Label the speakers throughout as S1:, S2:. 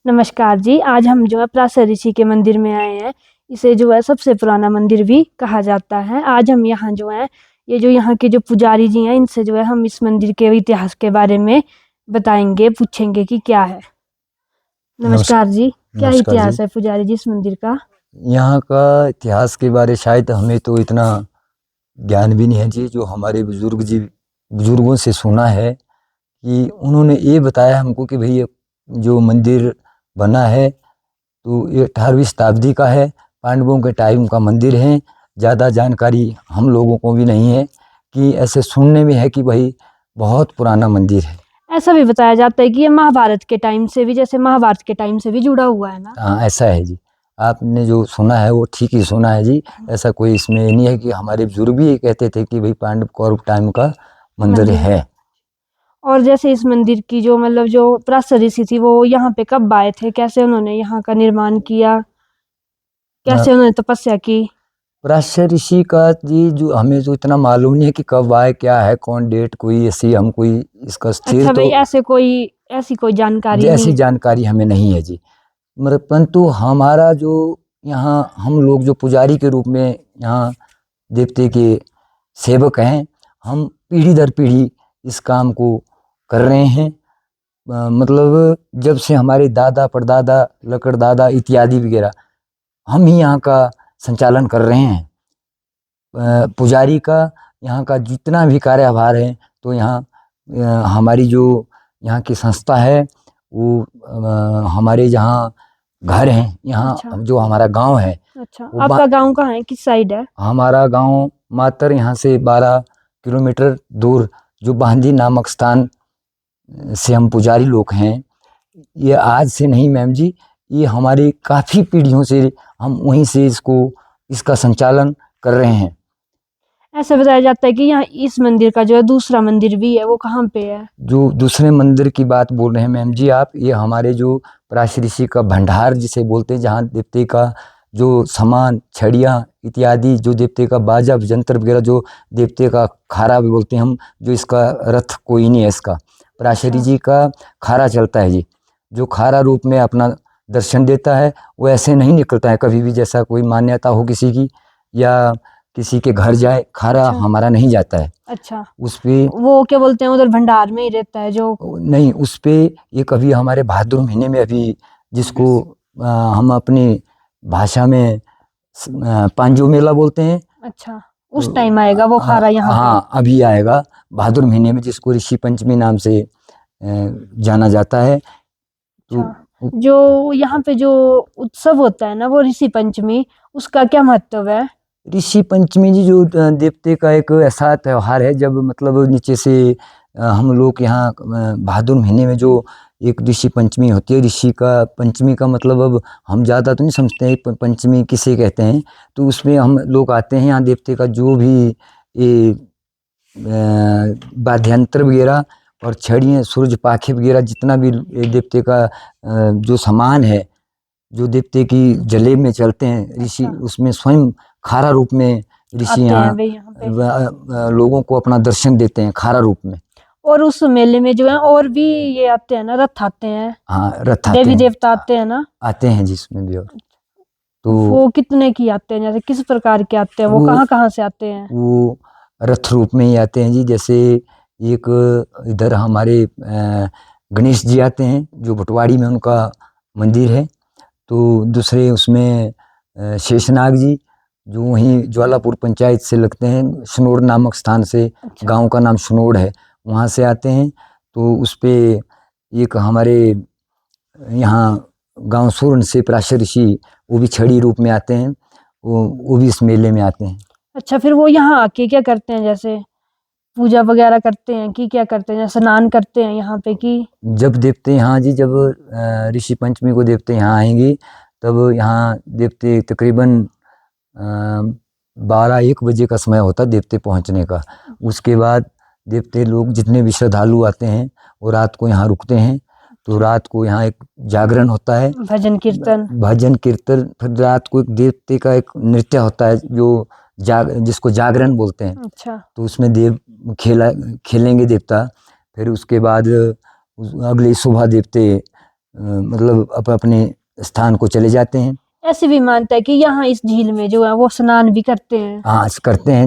S1: नमस्कार जी। आज हम जो है पराशर ऋषि के मंदिर में आए हैं। इसे जो है सबसे पुराना मंदिर भी कहा जाता है। आज हम यहाँ जो है ये जो यहाँ के जो पुजारी जी हैं इनसे जो है हम इस मंदिर के इतिहास के बारे में बताएंगे, पूछेंगे कि क्या है।
S2: नमस्कार।
S1: नमस्कार जी। क्या
S2: नमस्कार जी।
S1: इतिहास है पुजारी जी इस मंदिर का?
S2: यहाँ का इतिहास के बारे शायद हमें तो इतना ज्ञान भी नहीं है जी। जो हमारे बुजुर्गों से सुना है कि उन्होंने ये बताया हमको कि भाई ये जो मंदिर बना है तो ये 18वीं शताब्दी का है, पांडवों के टाइम का मंदिर है। ज़्यादा जानकारी हम लोगों को भी नहीं है, कि ऐसे सुनने में है कि भाई बहुत पुराना मंदिर है।
S1: ऐसा भी बताया जाता है कि ये महाभारत के टाइम से भी, जैसे महाभारत के टाइम से भी जुड़ा हुआ है ना।
S2: हाँ, ऐसा है जी। आपने जो सुना है वो ठीक ही सुना है जी। ऐसा कोई इसमें नहीं है कि हमारे बुजुर्ग भी ये कहते थे कि भाई पांडव कौरव टाइम का मंदिर
S1: मंदिर
S2: है।
S1: और जैसे इस मंदिर की जो मतलब जो पराशर ऋषि थी वो यहाँ पे कब आए थे, कैसे उन्होंने यहाँ का निर्माण किया,
S2: अ,
S1: कैसे उन्होंने तपस्या की?
S2: पराशर ऋषि का जी जो हमें तो इतना मालूम नहीं है कि कब आए, क्या है, कौन डेट, कोई ऐसी हम कोई इसका स्थिर
S1: अच्छा
S2: तो
S1: भाई, ऐसी कोई जानकारी
S2: ऐसी
S1: नहीं है।
S2: जानकारी हमें नहीं है जी। मगर परंतु हमारा जो यहाँ हम लोग जो पुजारी के रूप में यहाँ देवते के सेवक हैं, हम पीढ़ी दर पीढ़ी इस काम को कर रहे हैं। मतलब जब से हमारे दादा परदादा लकड़दादा इत्यादि वगैरह हम ही यहाँ का संचालन कर रहे हैं। पुजारी का यहाँ का जितना भी कार्यभार है, तो यहाँ हमारी जो यहाँ की संस्था है वो हमारे जहाँ घर हैं, यहाँ
S1: अच्छा।
S2: जो हमारा गांव है
S1: अच्छा,
S2: वो
S1: आपका गांव कहाँ है, किस साइड है?
S2: हमारा गांव मात्र यहाँ से 12 किलोमीटर दूर जो बांदी नामक स्थान से हम पुजारी लोग हैं। ये आज से नहीं मैम जी, ये हमारी काफ़ी पीढ़ियों से हम वहीं से इसका संचालन कर रहे हैं।
S1: ऐसा बताया जाता है कि यहाँ इस मंदिर का जो है दूसरा मंदिर भी है, वो कहाँ पे है?
S2: जो दूसरे मंदिर की बात बोल रहे हैं मैम जी आप, ये हमारे जो पराशर ऋषि का भंडार जिसे बोलते हैं, जहाँ देवते का जो सामान छड़ियाँ इत्यादि, जो देवते का बाजा यंत्र वगैरह, जो देवते का खारा भी बोलते हैं हम, जो इसका रथ कोई नहीं है इसका, पराशरी
S1: अच्छा।
S2: जी का खारा चलता है जी। जो खारा रूप में अपना दर्शन देता है, वो ऐसे नहीं निकलता है कभी भी। जैसा कोई मान्यता हो किसी की, या किसी के घर जाए खारा,
S1: अच्छा।
S2: हमारा नहीं जाता है
S1: अच्छा,
S2: उस पे।
S1: वो क्या बोलते हैं उधर भंडार में ही रहता है जो?
S2: नहीं, उस पे ये कभी हमारे भाद्र महीने में अभी जिसको हम अपनी भाषा में पांजो मेला बोलते हैं।
S1: अच्छा, उस टाइम आएगा वो खारा यहाँ पे?
S2: हाँ, अभी आएगा भाद्र महीने में, जिसको ऋषि पंचमी नाम से जाना जाता है। तो
S1: अच्छा, जो यहाँ पे जो उत्सव होता है ना वो ऋषि पंचमी, उसका क्या महत्व है?
S2: ऋषि पंचमी जी जो देवते का एक ऐसा त्यौहार है, जब मतलब नीचे से हम लोग यहाँ भादुर महीने में जो एक ऋषि पंचमी होती है। ऋषि का पंचमी का मतलब अब हम ज़्यादा तो नहीं समझते हैं पंचमी किसे कहते हैं। तो उसमें हम लोग आते हैं, यहाँ देवते का जो भी ये वाद्यंत्र वगैरह और छड़ियाँ सूरज पाखे वगैरह जितना भी ये देवते का जो सामान है, जो देवते की जले में चलते हैं ऋषि,
S1: अच्छा,
S2: उसमें स्वयं खारा रूप में ऋषि
S1: आते
S2: यहाँ
S1: हैं भाई यहाँ पे।
S2: लोगों को अपना दर्शन देते हैं खारा रूप में।
S1: और उस मेले में जो है और भी ये आते हैं ना, रथ आते हैं,
S2: हाँ, रथ आते
S1: देवी
S2: हैं।
S1: देवता आते हैं ना।
S2: आते हैं जिसमें भी। और तो
S1: वो कितने की आते हैं, जैसे किस प्रकार के आते हैं, वो
S2: वो
S1: कहाँ कहाँ से आते हैं?
S2: वो रथ रूप में ही आते हैं जी। जैसे एक इधर हमारे गणेश जी आते हैं, जो भटवाड़ी में उनका मंदिर है। तो दूसरे उसमें शेषनाग जी, जो वहीं ज्वालापुर पंचायत से लगते हैं, सनोड़ नामक स्थान से,
S1: अच्छा।
S2: गांव का नाम सनोड़ है, वहाँ से आते हैं। तो उस पे एक हमारे यहाँ गांव सूरन से पराशर ऋषि, वो भी छड़ी रूप में आते हैं। वो भी इस मेले में आते हैं।
S1: अच्छा, फिर वो यहाँ आके क्या करते हैं, जैसे पूजा वगैरह करते हैं कि क्या करते हैं, जैसे स्नान करते हैं यहाँ पे कि?
S2: जब देवते यहाँ जी, जब ऋषि पंचमी को देवते यहाँ आएंगे, तब यहाँ देवते तकरीबन 12-1 बजे का समय होता है देवते पहुँचने का। उसके बाद देवते लोग जितने भी श्रद्धालु आते हैं वो रात को यहाँ रुकते हैं। तो रात को यहाँ एक जागरण होता है,
S1: भजन कीर्तन?
S2: भजन कीर्तन। फिर रात को एक देवते का एक नृत्य होता है, जो जिसको जागरण बोलते हैं।
S1: अच्छा।
S2: तो उसमें देव खेलेंगे देवता। फिर उसके बाद अगली सुबह देवते मतलब अपने स्थान को चले जाते हैं।
S1: ऐसी भी मानता है कि यहाँ इस झील में जो है वो स्नान भी करते हैं।
S2: हाँ करते हैं,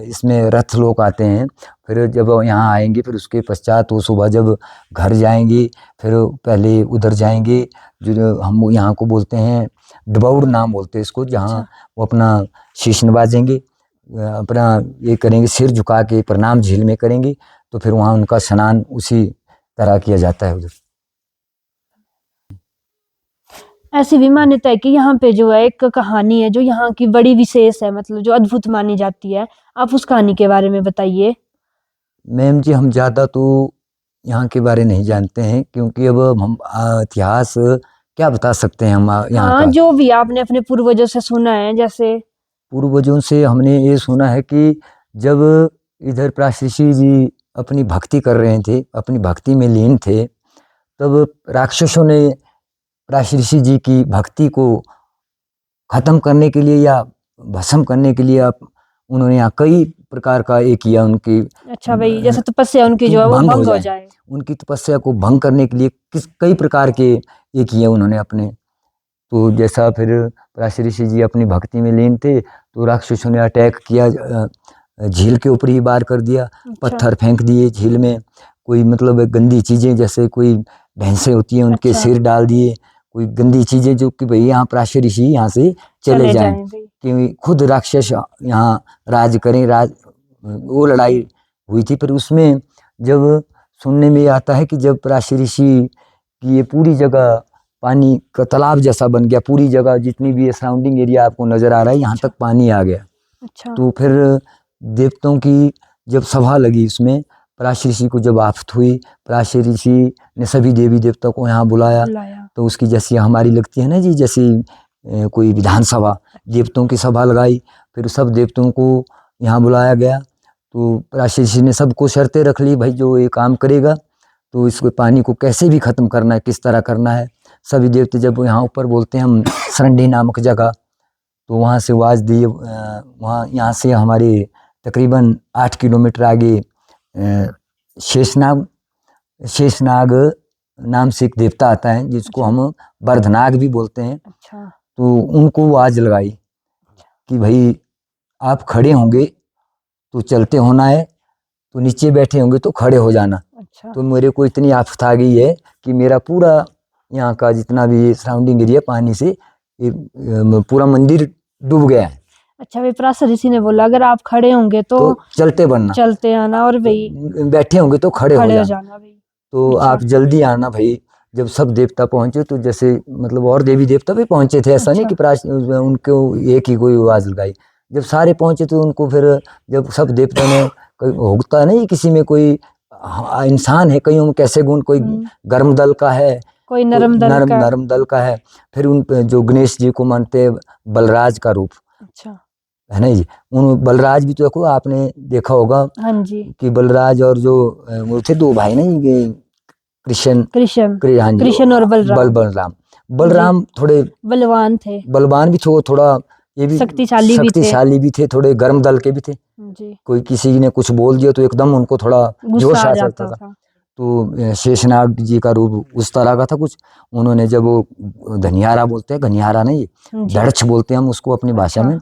S2: इसमें रथ लोग आते हैं, फिर जब यहाँ आएंगे फिर उसके पश्चात वो सुबह जब घर जाएंगे फिर पहले उधर जाएंगे, जो हम यहाँ को बोलते हैं डबौर नाम बोलते हैं इसको, जहाँ
S1: अच्छा।
S2: वो अपना शीश नवाजेंगे, अपना ये करेंगे, सिर झुका के प्रणाम झील में करेंगे, तो फिर वहाँ उनका स्नान उसी तरह किया जाता है उधर।
S1: ऐसी भी मान्यता है कि यहाँ पे जो है एक कहानी है जो यहाँ की बड़ी विशेष है, मतलब जो अद्भुत मानी जाती है। आप उस कहानी के बारे में बताइए।
S2: मैम जी, हम ज़्यादा तो यहाँ के बारे नहीं जानते हैं, क्योंकि अब हम इतिहास क्या बता सकते हैं हम यहाँ
S1: हाँ,
S2: का।
S1: जो भी आपने अपने पूर्वजों से सुना है, जैसे
S2: पूर्वजों से हमने ये सुना है कि जब इधर प्राचीसी जी अपनी भक्ति कर रहे थे, अपनी भक्ति में लीन थे, तब राक्षसों ने प्राचीसी जी की भक्ति को खत्म करने के लिए या भस्म करने के लिए उन्होंने यहाँ कई प्रकार का ये किया, उनकी
S1: अच्छा भाई, जैसे तपस्या उनकी जो है वो भंग हो जाए।
S2: उनकी तपस्या को भंग करने के लिए कई प्रकार के ये किए उन्होंने अपने। तो जैसा फिर प्राचीसी जी अपनी भक्ति में लीन थे, तो राक्षसों ने अटैक किया, झील के ऊपर ही वार कर दिया,
S1: अच्छा।
S2: पत्थर फेंक दिए झील में, कोई मतलब गंदी चीजें जैसे कोई भैंसें होती हैं उनके
S1: अच्छा।
S2: सिर डाल दिए, कोई गंदी चीजें जो कि भाई यहाँ प्राचीसी यहाँ से चले जाएं, कि खुद राक्षस यहाँ राज करें। वो लड़ाई हुई थी, फिर उसमें जब सुनने में आता है कि जब प्राचीसी की ये पूरी जगह पानी का तालाब जैसा बन गया, पूरी जगह जितनी भी सराउंडिंग एरिया आपको नजर आ रहा है यहाँ तक पानी आ गया।
S1: अच्छा।
S2: तो फिर देवताओं की जब सभा लगी, इसमें प्राचीसी को जब आफत हुई, प्राचीसी ने सभी देवी देवताओं को यहाँ बुलाया, तो उसकी जैसी हमारी लगती है ना जी, जैसी कोई विधानसभा, देवताओं की सभा लगाई, फिर सब देवताओं को यहाँ बुलाया गया। तो प्राचीसी ने सबको शर्तें रख ली, भाई जो ये काम करेगा तो इसको पानी को कैसे भी खत्म करना है, किस तरह करना है। सभी देवते जब यहाँ ऊपर बोलते हैं हम सरंडी नामक जगह, तो वहाँ से आवाज़ दी, वहाँ यहाँ से हमारे तकरीबन 8 किलोमीटर आगे शेषनाग नाम से एक देवता आता है, जिसको हम बर्धनाग भी बोलते हैं।
S1: अच्छा।
S2: तो उनको आवाज़ लगाई कि भाई आप खड़े होंगे तो चलते होना है, तो नीचे बैठे होंगे तो खड़े हो जाना।
S1: अच्छा।
S2: तो मेरे को इतनी आफत आ गई है कि मेरा पूरा यहाँ का जितना भी सराउंडिंग एरिया पानी से पूरा मंदिर डूब गया है।
S1: अच्छा भाई, प्राचीसी ने बोला अगर आप खड़े होंगे तो
S2: चलते बनना,
S1: चलते आना, और भाई
S2: बैठे होंगे तो खड़े हो
S1: जाना भाई।
S2: तो
S1: अच्छा।
S2: आप जल्दी आना भाई। जब सब देवता पहुंचे, तो जैसे मतलब और देवी देवता भी पहुंचे थे, ऐसा नहीं कि उनको एक ही कोई आवाज लगाई। जब सारे पहुंचे तो उनको फिर जब सब देवता ने, होता नहीं किसी में कोई इंसान है, कईयों में कैसे गुण, कोई गर्म दल का है,
S1: कोई नरम
S2: दल का है। फिर उन जो गणेश जी को मानते हैं बलराज का रूप। अच्छा है ना जी, उन बलराज भी तो देखो आपने देखा होगा।
S1: हाँ जी।
S2: कि बलराज और जो वो थे दो भाई नहीं, कृष्ण और बलराम थोड़े
S1: बलवान थे,
S2: बलवान भी थे, थोड़ा ये भी शक्तिशाली भी थे, थोड़े गर्म दल के भी थे जी। कोई किसी ने कुछ बोल दिया तो एकदम उनको थोड़ा जोश आ जाता था। तो शेषनाग जी का रूप उस तरह का था कुछ। उन्होंने जब वो धनियारा बोलते हैं, घनियारा नहीं, धड़च बोलते हैं हम उसको अपनी भाषा में,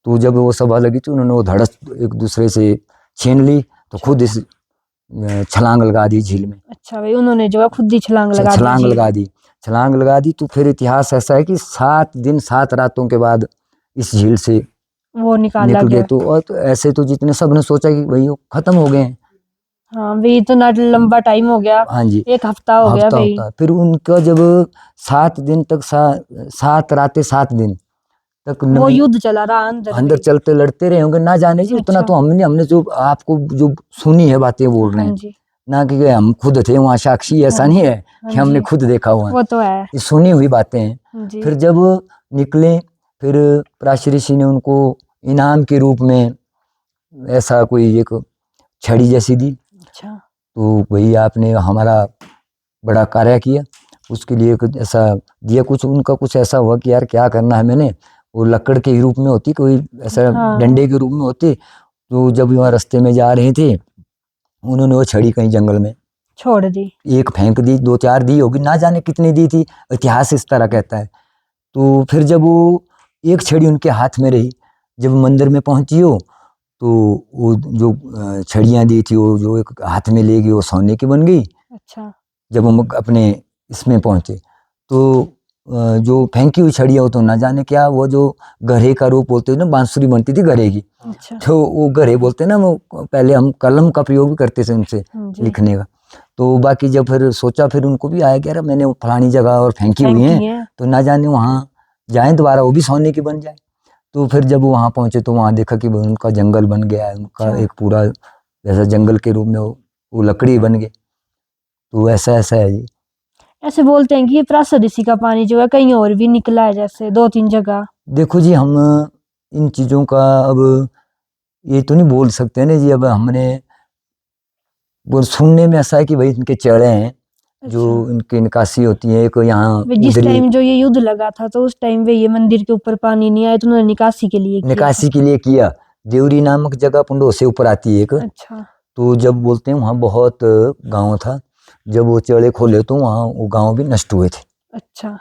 S2: तो जब वो सभा लगी तो उन्होंने वो धड़च एक दूसरे से छीन ली, तो खुद इस छलांग लगा दी झील में। अच्छा भाई, उन्होंने जो है खुद ही छलांग लगा दी। तो फिर इतिहास ऐसा है कि 7 दिन 7 रातों के बाद इस झील से वो निकल गए। तो और तो ऐसे तो जितने सब ने सोचा कि भाई वो खत्म हो गए हैं। हाँ भाई, इतना लंबा टाइम हो गया। हाँ जी, 1 हफ्ता हो गया भाई। फिर उनका जब 7 दिन तक 7 रातें 7 दिन तक वो युद्ध चला रहा, अंदर चलते लड़ते रहे होंगे, ना जाने जी। उतना तो हमने जो आपको जो सुनी है बातें बोल रहे हैं, ना कि हम खुद थे वहाँ साक्षी, ऐसा नहीं है कि हमने खुद देखा हुआ है, वो तो है, ये सुनी हुई बातें हैं। फिर जब निकले, फिर प्राचीसी ने उनको इनाम के रूप में ऐसा कोई एक छड़ी जैसी दी। अच्छा। तो भाई आपने हमारा बड़ा कार्य किया, उसके लिए ऐसा दिया। कुछ उनका कुछ ऐसा हुआ कि यार क्या करना है, मैंने वो लकड़ के रूप में होती, कोई ऐसा डंडे के रूप में होती। तो जब वहाँ रास्ते में जा रहे थे, उन्होंने वो छड़ी कहीं जंगल में
S1: छोड़ दी।
S2: एक फेंक दी, 2-4 दी होगी, ना जाने कितनी दी थी, इतिहास इस तरह कहता है। तो फिर जब वो एक छड़ी उनके हाथ में रही, जब मंदिर में पहुंची हो तो वो जो छड़ियाँ दी थी वो जो एक हाथ में ले गई वो सोने की बन गई।
S1: अच्छा।
S2: जब हम अपने इसमें पहुंचे तो जो फेंकी हुई छड़ियाँ हो तो ना जाने क्या, वो जो गरे का रूप बोलते हैं ना, बांसुरी बनती थी गरे की,
S1: अच्छा।
S2: तो वो गरे बोलते हैं ना, वो पहले हम कलम का प्रयोग भी करते थे उनसे
S1: जी।
S2: लिखने का। तो बाकी जब फिर सोचा, फिर उनको भी आया कि यार मैंने फलानी जगह और फेंकी हुई हैं, तो ना जाने वहाँ जाएं दोबारा वो भी सोने की बन जाए। तो फिर जब वहाँ पहुंचे तो वहाँ देखा कि उनका जंगल बन गया है, उनका
S1: अच्छा।
S2: एक पूरा जैसा जंगल के रूप में वो लकड़ी बन गए। तो ऐसा ऐसा है जी।
S1: ऐसे बोलते हैं कि ये पराशर ऋषि का पानी जो है कहीं और भी निकला है, जैसे 2-3 जगह।
S2: देखो जी, हम इन चीज़ों का अब ये तो नहीं बोल सकते ना जी। अब हमने वो सुनने में ऐसा है कि भाई इनके चेहरे हैं जो
S1: अच्छा।
S2: इनकी निकासी होती है। एक यहाँ
S1: वे जिस
S2: उधरी
S1: टाइम जो ये युद्ध लगा था तो उस टाइम वे ये मंदिर के ऊपर पानी नहीं आया तो उन्होंने निकासी के लिए किया था।
S2: निकासी के लिए किया। देवरी नामक जगह पुंडो से ऊपर आती है एक।
S1: अच्छा।
S2: तो जब बोलते हैं वहाँ बहुत गांव था, जब वो चेहरे खोले तो वहाँ वो गांव भी नष्ट हुए थे।
S1: अच्छा।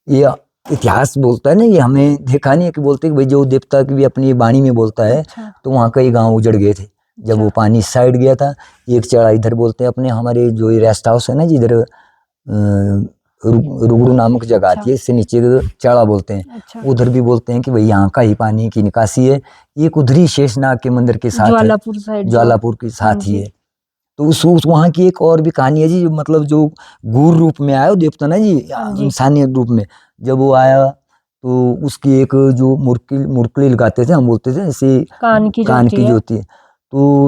S2: ये इतिहास बोलता है ना, ये हमें देखा नहीं है कि बोलते कि भाई जो देवता की भी अपनी वाणी में बोलता है।
S1: अच्छा।
S2: तो वहाँ कई गांव उजड़ गए थे जब वो पानी इस साइड गया था। एक चढ़ा इधर बोलते हैं अपने हमारे जो ये रेस्ट हाउस है ना जी, इधर रुगड़ू नामक जगह आती है, इससे नीचे चढ़ा बोलते हैं।
S1: अच्छा।
S2: उधर भी बोलते हैं कि भाई यहाँ का ही पानी की निकासी है। एक उधरी शेषनाग के मंदिर के साथ है,
S1: ज्वालापुर साइड
S2: ज्वालापुर के साथ ही
S1: जी।
S2: है। तो उस वहाँ की एक और भी कहानी है जी, मतलब जो गूर रूप में आया देवता ना जी, इंसानी रूप में जब वो आया तो उसकी एक जो मुरकली लगाते थे, हम बोलते थे ऐसे
S1: कान की
S2: जो होती है। तो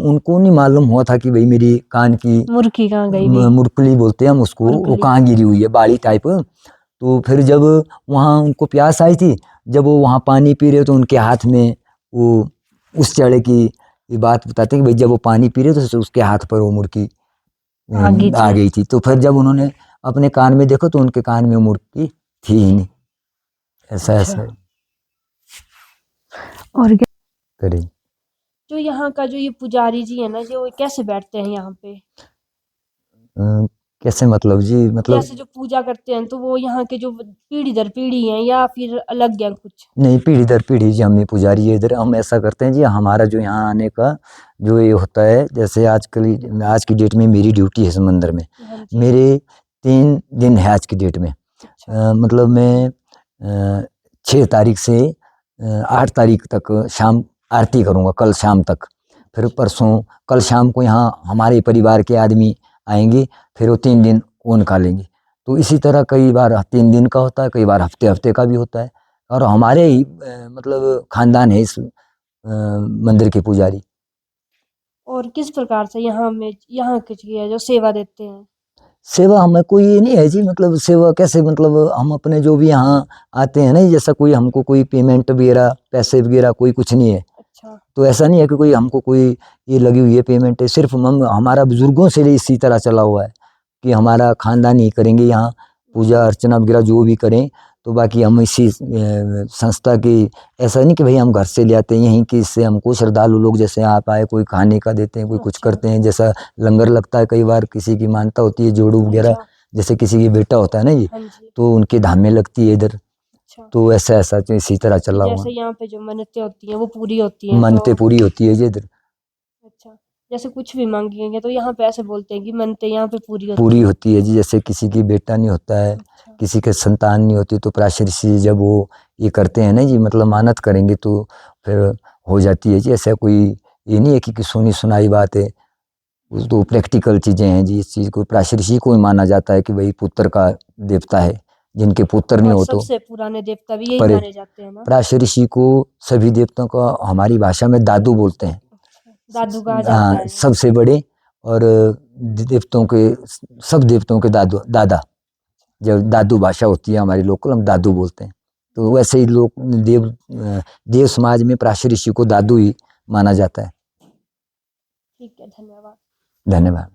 S2: उनको नहीं मालूम हुआ था कि भाई मेरी कान की
S1: मुर्की कहाँ गई
S2: मुरकली बोलते हैं हम उसको, वो कहाँ गिरी हुई है, बाड़ी टाइप। तो फिर जब वहाँ उनको प्यास आई थी, जब वो वहाँ पानी पी रहे तो उनके हाथ में वो उस चढ़े की ये बात बताते हैं कि भाई जब वो पानी पी रहे तो उसके हाथ पर वो मुर्गी आ गई थी। तो फिर जब उन्होंने अपने कान में देखो तो उनके कान में मुर्गी थी ही नहीं। ऐसा ऐसा
S1: और क्या
S2: करें।
S1: जो यहाँ का जो ये पुजारी जी है ना, जो कैसे बैठते हैं यहाँ पे?
S2: कैसे मतलब जी? मतलब
S1: जैसे जो पूजा करते हैं तो वो यहाँ के जो पीढ़ी दर पीढ़ी हैं या फिर अलग है कुछ?
S2: नहीं, पीढ़ी दर पीढ़ी जी, हम ही पुजारी है इधर। हम ऐसा करते हैं जी, हमारा जो यहाँ आने का जो ये होता है, जैसे आजकल आज की डेट में मेरी ड्यूटी है इस मंदिर में, मेरे 3 दिन है आज की डेट में। मतलब मैं 6 तारीख से 8 तारीख तक शाम आरती करूँगा, कल शाम तक। फिर परसों कल शाम को यहाँ हमारे परिवार के आदमी आएंगे, फिर वो 3 दिन वो निकालेंगे। तो इसी तरह कई बार 3 दिन का होता है, कई बार हफ्ते हफ्ते का भी होता है। और हमारे ही मतलब खानदान है इस मंदिर के पुजारी।
S1: और किस प्रकार से यहाँ की जो सेवा देते हैं?
S2: सेवा हमें कोई ये नहीं है जी, मतलब सेवा कैसे, मतलब हम अपने जो भी यहाँ आते हैं ना, जैसा कोई हमको कोई पेमेंट वगैरह पैसे वगैरह कोई कुछ नहीं है।
S1: अच्छा।
S2: तो ऐसा नहीं है कि कोई हमको कोई ये लगी हुई है पेमेंट है, सिर्फ हम हमारा बुजुर्गों से इसी तरह चला हुआ है कि हमारा खानदान ही करेंगे यहाँ पूजा अर्चना वगैरह जो भी करें। तो बाकी हम इसी संस्था की, ऐसा नहीं कि भाई हम घर से ले आते हैं यहीं कि इससे हमको श्रद्धालु लोग जैसे आप आए कोई खाने का देते हैं, कोई कुछ करते हैं, जैसा लंगर लगता है, कई बार किसी की मानता होती है जोड़ू वगैरह, जैसे किसी की बेटा होता है ना जी, तो उनके धाम में लगती है इधर। तो ऐसा ऐसा इसी तरह चला हुआ।
S1: जैसे यहाँ पे जो मन्नतें होती हैं वो पूरी होती हैं,
S2: मन्नतें पूरी होती है जी इधर।
S1: अच्छा, जैसे कुछ भी मांगेंगे तो यहाँ पे ऐसे बोलते हैं कि मन्नतें यहाँ पे
S2: पूरी होती है जी। जैसे किसी की बेटा नहीं होता है, किसी के संतान नहीं होती, तो पराशर ऋषि जब वो ये करते हैं ना जी, मतलब मानत करेंगे तो फिर हो जाती है जी। ऐसा कोई ये नहीं है कि सुनी सुनाई बात है, तो प्रैक्टिकल चीज़ें हैं जी। इस चीज़ को पराशर ऋषि को ही माना जाता है कि भाई पुत्र का देवता है, जिनके पुत्र नहीं हो तो
S1: सबसे पुराने देवता भी यही माने जाते हैं ना?
S2: पराशर ऋषि को सभी देवताओं का हमारी भाषा में दादू बोलते हैं।
S1: दादू कहा जाता है।
S2: सबसे बड़े और देवताओं के, सब देवताओं के दादा, जब दादू भाषा होती है हमारी लोकल, हम दादू बोलते हैं। तो वैसे ही लोग देव समाज में पराशर ऋषि को दादू ही माना जाता है।
S1: ठीक है, धन्यवाद।
S2: धन्यवाद।